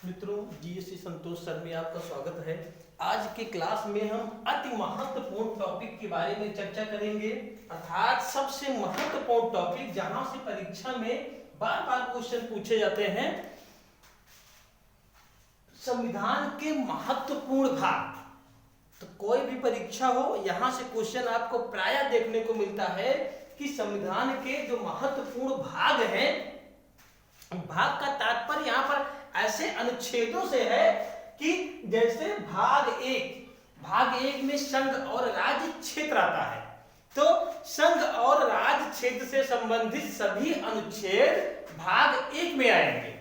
मित्रों, जीएससी संतोष सर में आपका स्वागत है। आज के क्लास में हम अति महत्वपूर्ण टॉपिक के बारे में चर्चा करेंगे, अर्थात सबसे महत्वपूर्ण टॉपिक जहां से परीक्षा में बार बार क्वेश्चन पूछे जाते हैं। संविधान के महत्वपूर्ण भाग। तो कोई भी परीक्षा हो, यहां से क्वेश्चन आपको प्रायः देखने को मिलता है कि संविधान के जो महत्वपूर्ण भाग हैं, भाग का तात्पर्य यहाँ पर ऐसे अनुच्छेदों से है कि जैसे भाग एक में संघ और राज्य क्षेत्र आता है, तो संघ और राज्य क्षेत्र से संबंधित सभी अनुच्छेद भाग एक में आएंगे।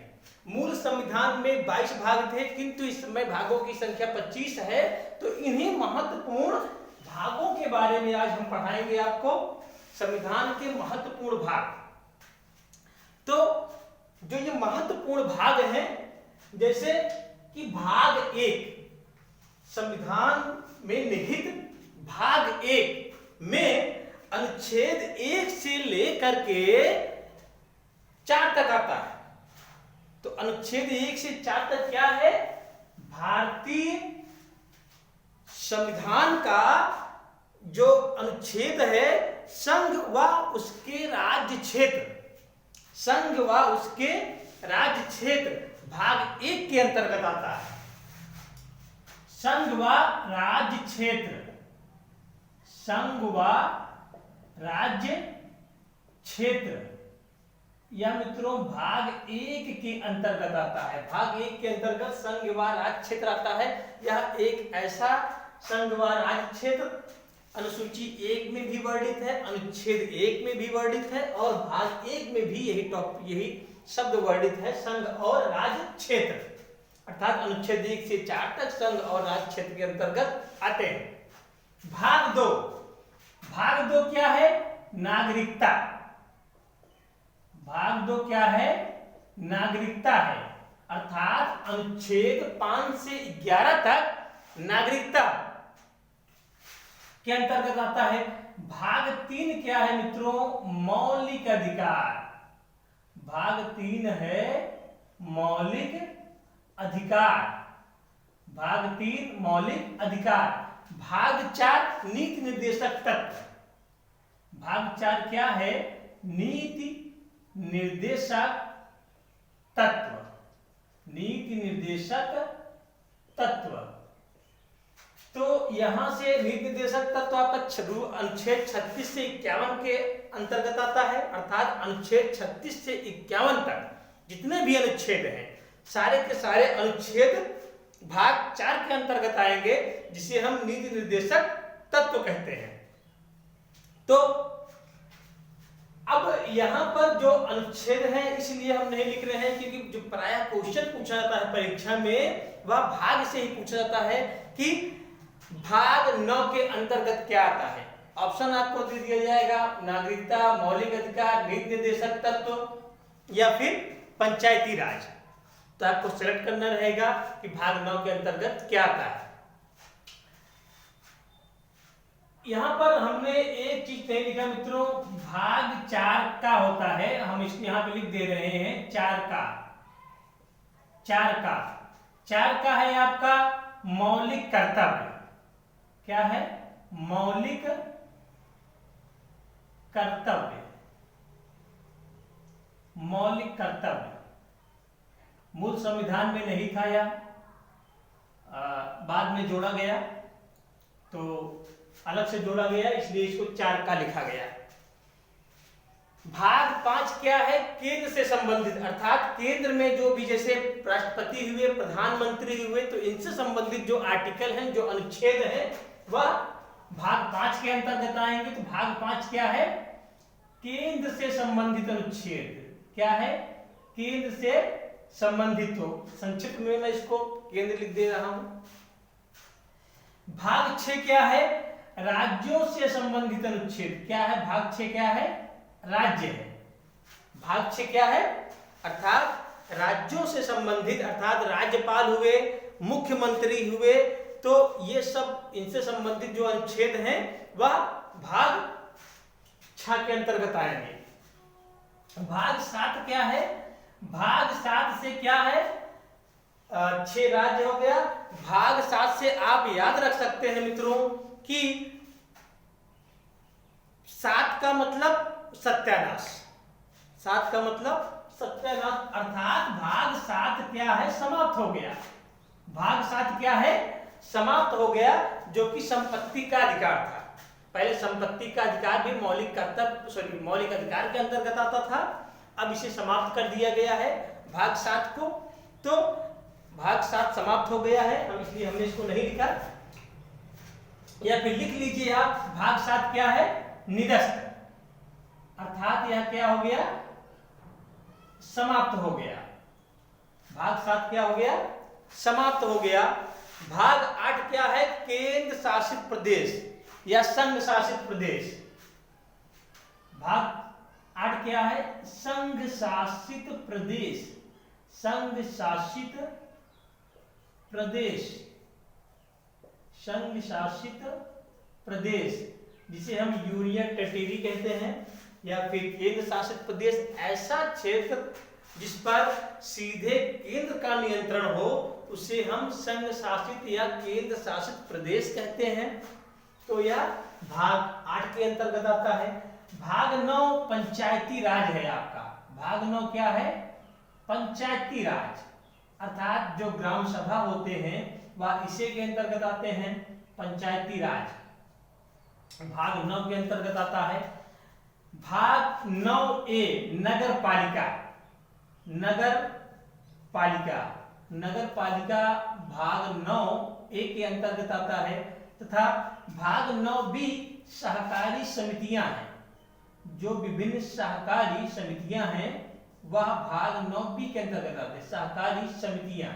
मूल संविधान में 22 भाग थे, किंतु इस समय भागों की संख्या 25 है। तो इन्हीं महत्वपूर्ण भागों के बारे में आज हम पढ़ाएंगे आपको, संविधान के महत्वपूर्ण भाग। तो जो ये महत्वपूर्ण भाग हैं, जैसे कि भाग एक, संविधान में निहित भाग एक में अनुच्छेद 1 से लेकर के 4 तक आता है। तो अनुच्छेद 1 से 4 तक क्या है? भारतीय संविधान का जो अनुच्छेद है, संघ व उसके राज्य क्षेत्र, संघ व उसके राज्य क्षेत्र भाग 1 के अंतर्गत आता है। संघ व राज्य क्षेत्र, संघ व राज्य क्षेत्र यह मित्रों भाग 1 के अंतर्गत आता है। भाग 1 के अंतर्गत संघ व राज्य क्षेत्र आता है। यह एक ऐसा संघ व राज्य क्षेत्र अनुसूची 1 में भी वर्णित है, अनुच्छेद 1 में भी वर्णित है, और भाग 1 में भी यही शब्द वर्णित है, संघ और राज्य क्षेत्र। अर्थात अनुच्छेद 1 से 4 तक संघ और राज्य क्षेत्र के अंतर्गत आते हैं। भाग 2, भाग 2 क्या है? नागरिकता। भाग 2 क्या है? नागरिकता है। अर्थात अनुच्छेद 5 से 11 तक नागरिकता के अंतर्गत आता है। भाग 3 क्या है मित्रों? मौलिक अधिकार। भाग 3 है मौलिक अधिकार। भाग 3 मौलिक अधिकार। भाग 4 नीति निर्देशक तत्व। भाग 4 क्या है? नीति निर्देशक तत्व। नीति निर्देशक तत्व। तो यहां से नीति निर्देशक तत्व आपका अनुच्छेद 36 से 51 के अंतर्गत आता है। अर्थात अनुच्छेद 36 से 51 तक जितने भी अनुच्छेद हैं, सारे के सारे अनुच्छेद भाग 4 के अंतर्गत आएंगे, जिसे हम नीति निर्देशक तत्व कहते हैं। तो अब यहां पर जो अनुच्छेद है, इसलिए हम नहीं लिख रहे हैं क्योंकि जो प्रायः क्वेश्चन पूछा जाता है परीक्षा में, वह भाग से ही पूछा जाता है कि भाग 9 के अंतर्गत क्या आता है। ऑप्शन आपको दे दिया जाएगा, नागरिकता, मौलिक अधिकार, नीति निर्देशक तत्व या फिर पंचायती राज। तो आपको सेलेक्ट करना रहेगा कि भाग 9 के अंतर्गत क्या आता है। यहां पर हमने एक चीज नहीं लिखा मित्रों, भाग 4 का होता है, हम इसको यहां पे लिख दे रहे हैं 4 का। 4 का है आपका मौलिक कर्तव्य। क्या है? मौलिक कर्तव्य। मौलिक कर्तव्य मूल संविधान में नहीं था, या बाद में जोड़ा गया, तो अलग से जोड़ा गया, इसलिए इसको 4 का लिखा गया। भाग 5 क्या है? केंद्र से संबंधित। अर्थात केंद्र में जो भी, जैसे राष्ट्रपति हुए, प्रधानमंत्री हुए, तो इनसे संबंधित जो आर्टिकल हैं, जो अनुच्छेद हैं, वह भाग 5 के अंतर्गत आएंगे। तो भाग 5 क्या है? केंद्र से संबंधित अनुच्छेद। क्या है? केंद्र से संबंधित हो। संक्षिप्त में मैं इसको केंद्र लिख दे रहा हूं। भाग 6 क्या है? राज्यों से संबंधित अनुच्छेद। क्या है? भाग 6 क्या है? राज्य है। भाग 6 क्या है? अर्थात राज्यों से संबंधित, अर्थात राज्यपाल हुए, मुख्यमंत्री हुए, तो ये सब इनसे संबंधित जो अनुच्छेद हैं वह भाग 6 के अंतर्गत आएंगे। भाग 7 क्या है? भाग 7 से क्या है? 6 राज्य हो गया। भाग 7 से आप याद रख सकते हैं मित्रों कि 7 का मतलब सत्यानाश, 7 का मतलब सत्यानाश, अर्थात भाग 7 क्या है, समाप्त हो गया। भाग 7 क्या है, समाप्त हो गया, जो कि संपत्ति का अधिकार था। पहले संपत्ति का अधिकार भी मौलिक अधिकार के अंतर्गत आता था, अब इसे समाप्त कर दिया गया है भाग 7 को। तो भाग 7 समाप्त हो गया है, इसलिए हमने इसको नहीं लिखा, या फिर लिख लीजिए आप, भाग 7 क्या है, निरस्त, अर्थात यह क्या हो गया, समाप्त हो गया। भाग 7 क्या हो गया, समाप्त हो गया। भाग 8 क्या है, केंद्र शासित प्रदेश या संघ शासित प्रदेश। भाग 8 क्या है, संघ शासित प्रदेश, संघ शासित प्रदेश, संघ शासित प्रदेश, जिसे हम यूनियन टेरिटरी कहते हैं, या फिर केंद्र शासित प्रदेश, ऐसा क्षेत्र जिस पर सीधे केंद्र का नियंत्रण हो उसे हम संघ शासित या केंद्र शासित प्रदेश कहते हैं। तो यह भाग 8 के अंतर्गत आता है। भाग 9 पंचायती राज है आपका। भाग 9 क्या है, पंचायती राज, अर्थात जो ग्राम सभा होते हैं वह इसे के अंतर्गत आते हैं, पंचायती राज भाग 9 के अंतर्गत आता है। भाग 9A नगर पालिका, नगर पालिका, नगर पालिका भाग 9A के अंतर्गत आता है। तथा भाग 9B सहकारी समितियां हैं, जो विभिन्न सहकारी समितियां हैं वह भाग 9B के अंतर्गत आते हैं। सहकारी समितियां,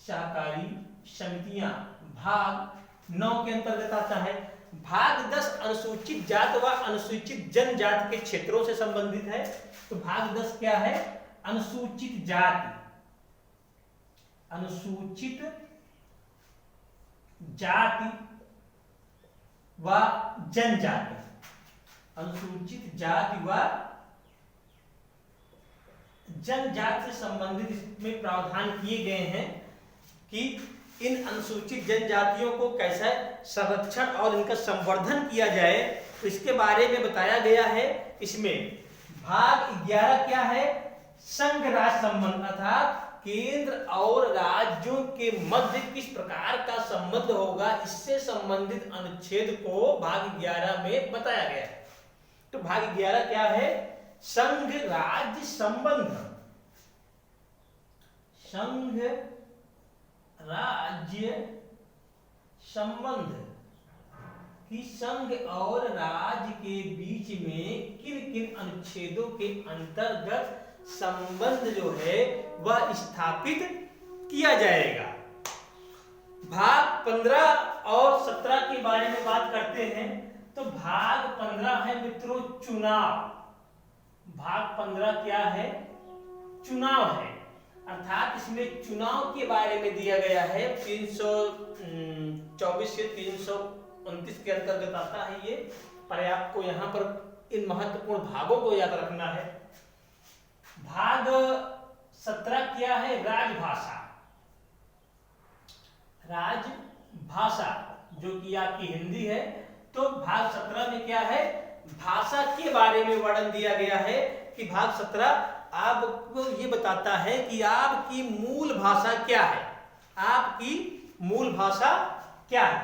सहकारी समितियां भाग 9 के अंतर्गत आता है। भाग 10 अनुसूचित जात व अनुसूचित जनजाति के क्षेत्रों से संबंधित है। तो भाग 10 क्या है, अनुसूचित जाति, अनुसूचित जाति व जनजाति, अनुसूचित जाति व जनजाति से संबंधित इसमें प्रावधान किए गए हैं कि इन अनुसूचित जनजातियों को कैसे संरक्षण और इनका संवर्धन किया जाए, तो इसके बारे में बताया गया है। इसमें भाग 11 क्या है, संघ राज्य संबंध, अर्थात केंद्र और राज्यों के मध्य किस प्रकार का संबंध होगा, इससे संबंधित अनुच्छेद को भाग 11 में बताया गया है। तो भाग 11 क्या है, संघ राज्य संबंध, संघ राज्य संबंध कि संघ और राज्य के बीच में किन किन अनुच्छेदों के अंतर्गत संबंध जो है वह स्थापित किया जाएगा। भाग 15 और 17 के बारे में बात करते हैं। तो भाग 15 है मित्रों चुनाव। भाग 15 क्या है, चुनाव है, अर्थात इसमें चुनाव के बारे में दिया गया है। 324 से 329 के अंतर्गत आता है ये, पर आपको यहाँ पर इन महत्वपूर्ण भागों को याद रखना है। भाग 17 क्या है, राजभाषा, राजभाषा जो कि आपकी हिंदी है। तो भाग 17 में क्या है, भाषा के बारे में वर्णन दिया गया है कि भाग 17 आपको ये बताता है कि आपकी मूल भाषा क्या है, आपकी मूल भाषा क्या है।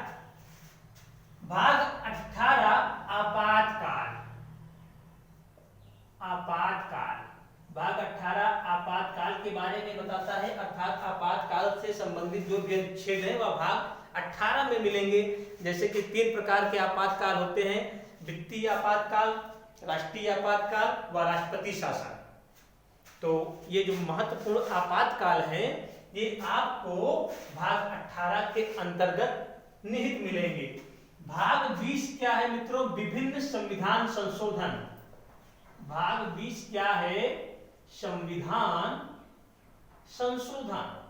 भाग 18 आपातकाल, आपातकाल, भाग 18 आपातकाल के बारे में बताता है, अर्थात आपातकाल से संबंधित जो भी अनुच्छेद है वह भाग 18 में मिलेंगे। जैसे कि 3 प्रकार के आपातकाल होते हैं, वित्तीय आपातकाल, राष्ट्रीय आपातकाल व राष्ट्रपति शासन। तो ये जो महत्वपूर्ण आपातकाल है ये आपको भाग 18 के अंतर्गत निहित मिलेंगे। भाग 20 क्या है मित्रों, विभिन्न संविधान संशोधन। भाग 20 क्या है, संविधान संशोधन,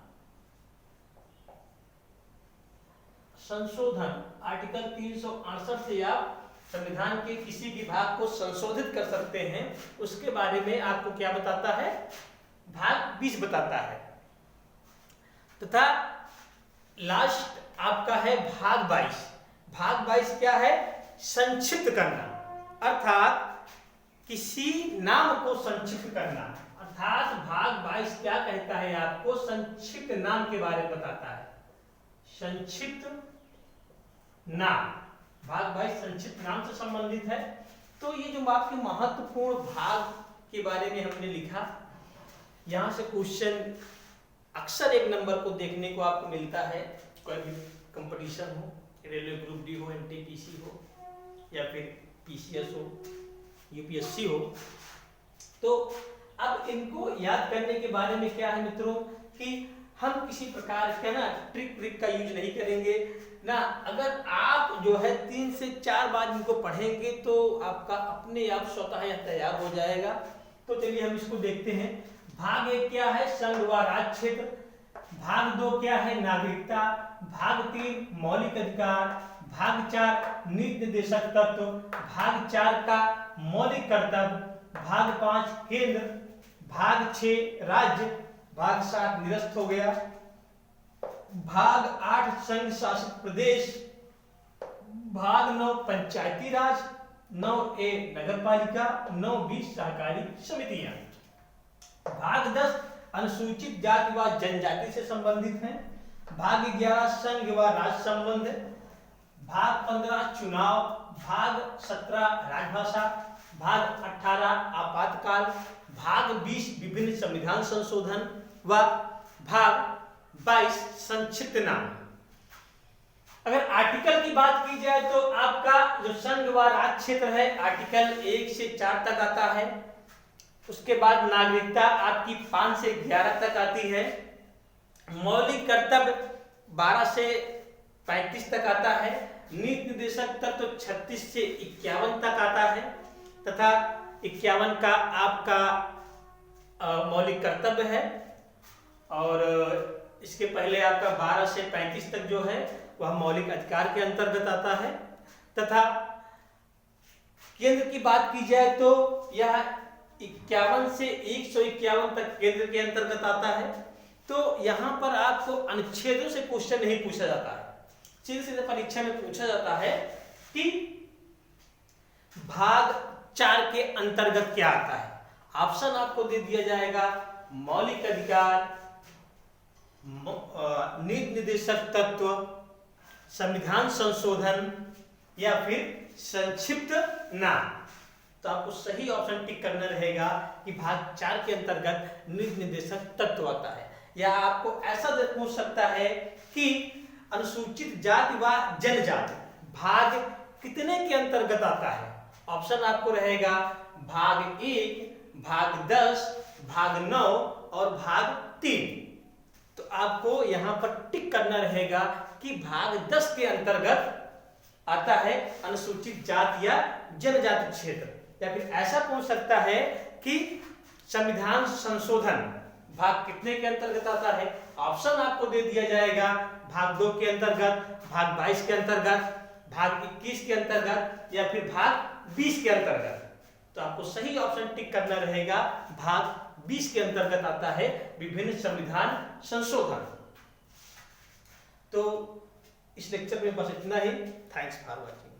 संशोधन। आर्टिकल 368 से आप संविधान के किसी भी भाग को संशोधित कर सकते हैं। उसके बारे में आपको क्या बताता है, भाग 20 बताता है। तथा लास्ट आपका है भाग 22। भाग 22 क्या है? संक्षिप्त करना, अर्थात किसी नाम को संक्षिप्त करना। अर्थात भाग 22 क्या कहता है? आपको संक्षिप्त नाम के बारे में बताता है। संक्षिप्त नाम, भाग 22 संक्षिप्त नाम से संबंधित है। तो ये जो आपके महत्वपूर्ण भाग के बारे में हमने लिखा, यहां से क्वेश्चन अक्सर एक नंबर को देखने को आपको मिलता है। कोई भी कंपटीशन हो, रेलवे ग्रुप डी हो, एनटीपीसी हो, या फिर पीसीएस हो, यूपीएससी हो, तो अब इनको याद करने के बारे में क्या है मित्रों कि हम किसी प्रकार का ना ट्रिक व्रिक का यूज नहीं करेंगे ना। अगर आप जो है 3 से 4 बार इनको पढ़ेंगे तो आपका अपने आप स्वतः यह तैयार हो जाएगा। तो चलिए हम इसको देखते हैं। भाग 1 क्या है? संघ व राज्य क्षेत्र। भाग 2 क्या है? नागरिकता। भाग 3 मौलिक अधिकार। भाग 4 नीति निर्देशक तत्व। भाग 4 का मौलिक कर्तव्य। भाग 5 केंद्र। भाग 6 राज्य। भाग 7 निरस्त हो गया। भाग 8 संघ शासित प्रदेश। भाग 9 पंचायती राज। 9A नगर पालिका। 9B सहकारी समितियां। भाग 10 अनुसूचित जाति व जनजाति से संबंधित है। भाग 11 संघ व राज्य संबंध। भाग 15 चुनाव। भाग 17 राजभाषा। भाग 18 आपातकाल। भाग 20 विभिन्न संविधान संशोधन व भाग 22 संक्षिप्त नाम। अगर आर्टिकल की बात की जाए तो आपका जो संघ व राज्य क्षेत्र है, आर्टिकल 1 से 4 तक आता है। उसके बाद नागरिकता आपकी 5 से 11 तक आती है। मौलिक कर्तव्य 12 से 35 तक आता है। नीति निर्देशक तत्व तो 36 से 51 तक आता है। तथा 51 का आपका मौलिक कर्तव्य है। और इसके पहले आपका 12 से 35 तक जो है वह मौलिक अधिकार के अंतर्गत आता है। तथा केंद्र की बात की जाए तो यह 51 से 151 तक केंद्र के अंतर्गत आता है। तो यहां पर आपको अनुच्छेदों से क्वेश्चन नहीं पूछा जाता है। सीधे परीक्षा में पूछा जाता है कि भाग 4 के अंतर्गत क्या आता है। ऑप्शन आपको दे दिया जाएगा मौलिक अधिकार, नीति निर्देशक तत्व, संविधान संशोधन या फिर संक्षिप्त नाम। तो आपको सही ऑप्शन टिक करना रहेगा कि भाग 4 के अंतर्गत नीति निर्देशक तत्व आता है। या आपको ऐसा पूछ सकता है कि अनुसूचित जाति व जनजाति भाग कितने के अंतर्गत आता है। ऑप्शन आपको रहेगा भाग 1, भाग 10, भाग 9 और भाग 3। तो आपको यहां पर टिक करना रहेगा कि भाग 10 के अंतर्गत आता है अनुसूचित जाति या जनजाति क्षेत्र। या फिर ऐसा पूछ सकता है कि संविधान संशोधन भाग कितने के अंतर्गत आता है। ऑप्शन आपको दे दिया जाएगा भाग 2 के अंतर्गत, भाग 22 के अंतर्गत, भाग 21 के अंतर्गत या फिर भाग 20 के अंतर्गत। तो आपको सही ऑप्शन टिक करना रहेगा भाग 20 के अंतर्गत आता है विभिन्न संविधान संशोधन। तो इस लेक्चर में बस इतना ही। Thanks for watching.